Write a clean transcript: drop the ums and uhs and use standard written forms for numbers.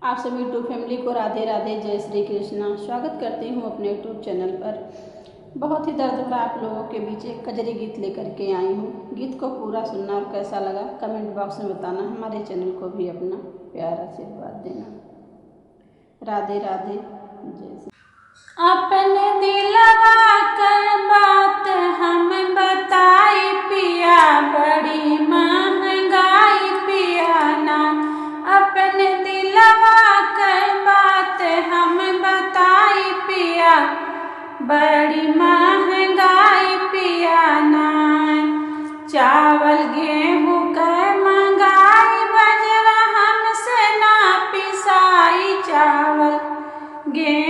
आप सभी YouTube family को राधे राधे, जय श्री कृष्णा। स्वागत करती हूँ अपने यूट्यूब चैनल पर। बहुत ही दर्द भरा आप लोगों के बीच एक कजरी गीत लेकर के आई हूँ। गीत को पूरा सुनना और कैसा लगा कमेंट बॉक्स में बताना। हमारे चैनल को भी अपना प्यार आशीर्वाद देना। राधे राधे, जय श्री। अपने दिलवा कर बात हम बताई पिया, बड़ी महंगाई पिया ना। अपने दिलवा कर बात हम बताई पिया, बड़ी महंगाई पिया ना। चावल गेहूँ कर महंगाई, बजरा हमसे ना पिसाई। चावल गेहूँ